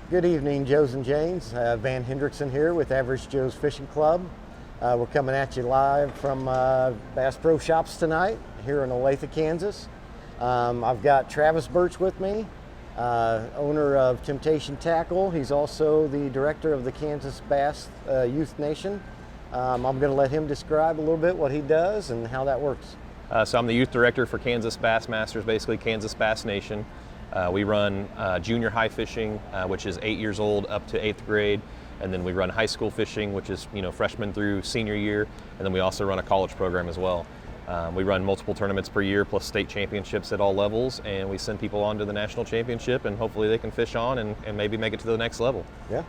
Good evening, Joes and Janes. Van Hendrickson here with Average Joe's Fishing Club. We're coming at you live from Bass Pro Shops tonight here in Olathe, Kansas. I've got Travis Burch with me, owner of Temptation Tackle. He's also the director of the Kansas Bass Youth Nation. I'm going to let him describe a little bit what he does and how that works. So I'm the youth director for Kansas Bass Masters, basically Kansas Bass Nation. We run junior high fishing, which is 8 years old up to 8th grade, and then we run high school fishing, which is freshman through senior year, and then we also run a college program as well. We run multiple tournaments per year plus state championships at all levels, and we send people on to the national championship, and hopefully they can fish on and maybe make it to the next level. Yeah,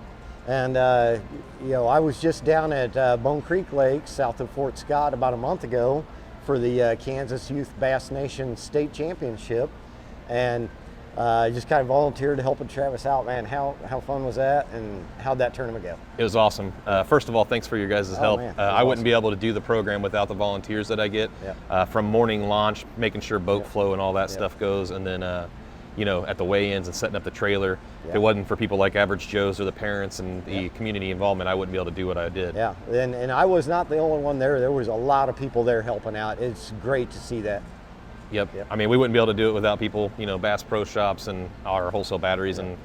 and I was just down at Bone Creek Lake south of Fort Scott about a month ago for the Kansas Youth Bass Nation State Championship, and I just kind of volunteered to help Travis out, man. How fun was that, and how'd that tournament go? It was awesome. First of all, thanks for your guys' help. Man, I wouldn't be able to do the program without the volunteers that I get. From morning launch, making sure boat flow and all that stuff goes, and then at the weigh-ins and setting up the trailer. If it wasn't for people like Average Joe's or the parents and the community involvement, I wouldn't be able to do what I did. Yeah, and I was not the only one there. There was a lot of people there helping out. It's great to see that. Yep. I mean, we wouldn't be able to do it without people, Bass Pro Shops and our wholesale batteries and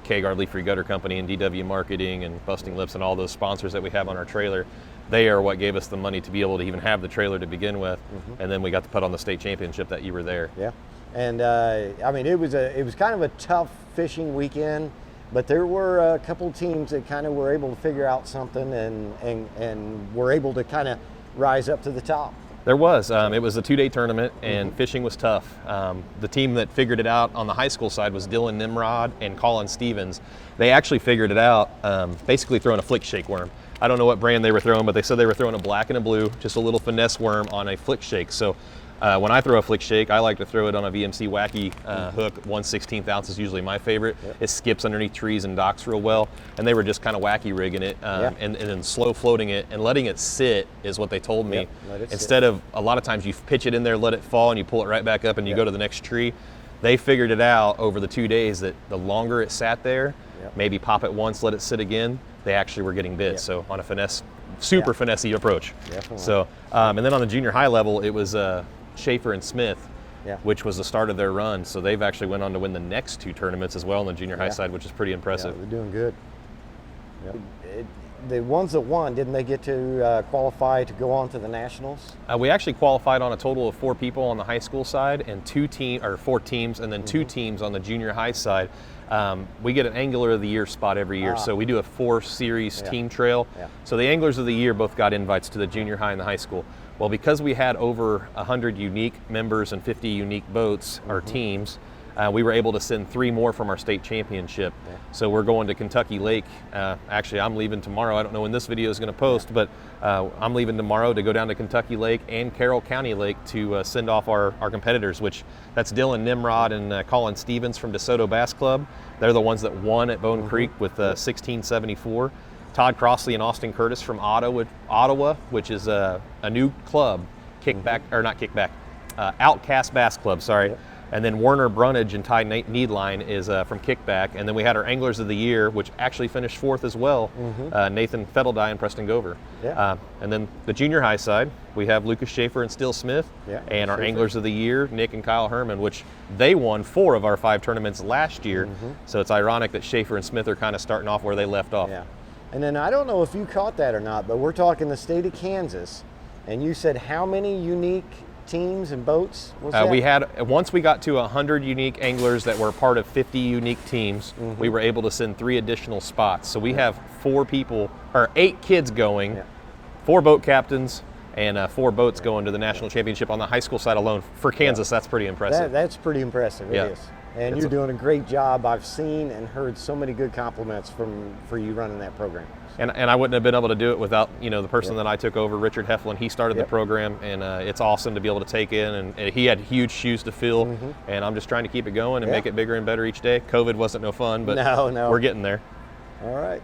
Kagard Leaf Free Gutter Company and DW Marketing and Busting Lips and all those sponsors that we have on our trailer. They are what gave us the money to be able to even have the trailer to begin with, and then we got to put on the state championship that you were there. Yeah, and I mean, it was kind of a tough fishing weekend, but there were a couple of teams that kind of were able to figure out something and were able to kind of rise up to the top. There was. It was a 2-day tournament, and fishing was tough. The team that figured it out on the high school side was Dylan Nimrod and Colin Stevens. They actually figured it out basically throwing a flick shake worm. I don't know what brand they were throwing, but they said they were throwing a black and a blue, just a little finesse worm on a flick shake. So when I throw a flick shake, I like to throw it on a VMC Wacky hook. 1/16 ounce is usually my favorite. It skips underneath trees and docks real well, and they were just kind of wacky rigging it and then slow floating it and letting it sit is what they told me. Instead of a lot of times you pitch it in there, let it fall, and you pull it right back up and you go to the next tree. They figured it out over the 2 days that the longer it sat there, maybe pop it once, let it sit again, they actually were getting bit. So on a finesse, super finessey approach. Definitely. So and then on the junior high level, it was Schaefer and Smith, which was the start of their run. So they've actually went on to win the next 2 tournaments as well on the junior high side, which is pretty impressive. They're doing good. The ones that won, didn't they get to qualify to go on to the nationals? We actually qualified on a total of 4 people on the high school side and 4 teams, and then 2 teams on the junior high side. We get an Angler of the Year spot every year, so we do a 4-series team trail. So the Anglers of the Year both got invites to the junior high and the high school. Well, because we had over 100 unique members and 50 unique boats, or teams, we were able to send 3 more from our state championship. So we're going to Kentucky Lake. Actually, I'm leaving tomorrow. I don't know when this video is going to post, but I'm leaving tomorrow to go down to Kentucky Lake and Carroll County Lake to send off our competitors, which that's Dylan Nimrod and Colin Stevens from DeSoto Bass Club. They're the ones that won at Bone Creek with 1674. Todd Crossley and Austin Curtis from Ottawa, which is a new club, Outcast Bass Club, sorry. And then Werner Brunage and Ty Needline is from Kickback. And then we had our Anglers of the Year, which actually finished 4th as well, Nathan Fetteldye and Preston Gover. And then the junior high side, we have Lucas Schaefer and Still Smith, and our Anglers of the Year, Nick and Kyle Herman, which they won 4 of our 5 tournaments last year. So it's ironic that Schaefer and Smith are kind of starting off where they left off. And then I don't know if you caught that or not, but we're talking the state of Kansas, and you said how many unique teams and boats was that? We had, once we got to 100 unique anglers that were part of 50 unique teams, we were able to send 3 additional spots. So we have 8 kids going, 4 boat captains, and 4 boats going to the national championship on the high school side alone. For Kansas, that's pretty impressive. That's pretty impressive, it is. And you're doing a great job. I've seen and heard so many good compliments for you running that program. And I wouldn't have been able to do it without the person that I took over, Richard Heflin. He started the program, and it's awesome to be able to take in. And he had huge shoes to fill, and I'm just trying to keep it going and make it bigger and better each day. COVID wasn't no fun, but no. We're getting there. All right.